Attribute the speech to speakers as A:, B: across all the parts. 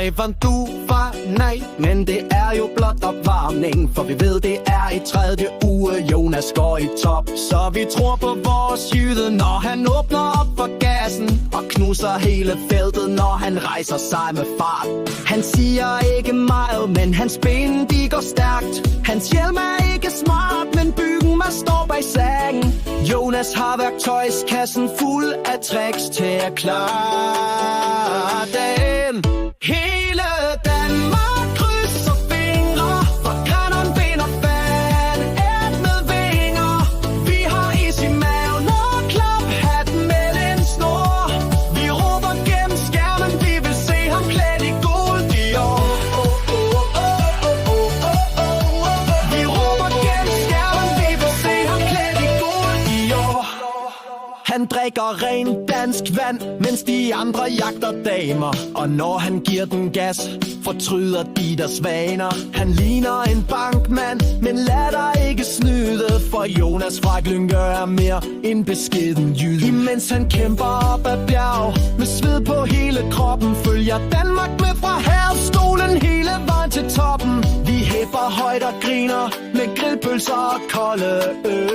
A: Stefan, du var nej, men det er jo blot opvarmning, for vi ved, det er i 3. uge, Jonas går i top. Så vi tror på vores jyde, når han åbner op for gassen og knuser hele feltet, når han rejser sig med fart. Han siger ikke meget, men hans ben, de går stærkt. Hans hjelm er ikke smart, men byggen man står bag sagen. Jonas har værktøjskassen fuld af tricks til at klare dagen. Hele Danmark krydser fingre, for Grenaa vinder fan med vinger. Vi har is i maven og klaphat med en snor. Vi råber gennem skærmen, vi vil se ham klædt i guld i år. Vi råber gennem skærmen, vi vil se ham klædt i guld i år. Han drikker ren dansk vand, mens de andre jagter damer. Og når han giver den gas, fortryder de deres vaner. Han ligner en bankmand, men lad dig ikke snyde, for Jonas fra Glyngøre er mere en beskeden jyde. Imens han kæmper op ad bjerg, med sved på hele kroppen, følger Danmark med fra herrestolen hele vejen til toppen. Vi hæpper højt og griner med grillpølser og kolde øl.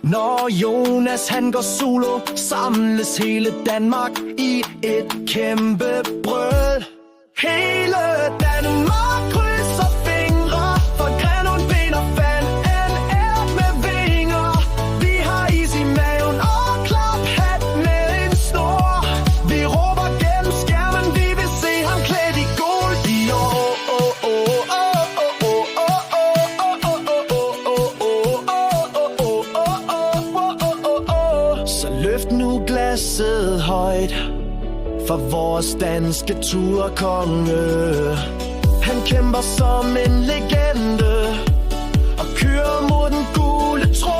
A: Når Jonas han går solo, samles hele Danmark i et kæmpe brøl. Hele Danmark krydser fingre, for Grenaa vinder fan med vinger. Vi har is i maven og klaphat med en snor. Vi råber gennem skærmen, vi vil se ham klædt i guld i år. Løft nu glasset højt for vores danske turkonge. Han kæmper som en legende og kører mod den gule tråd.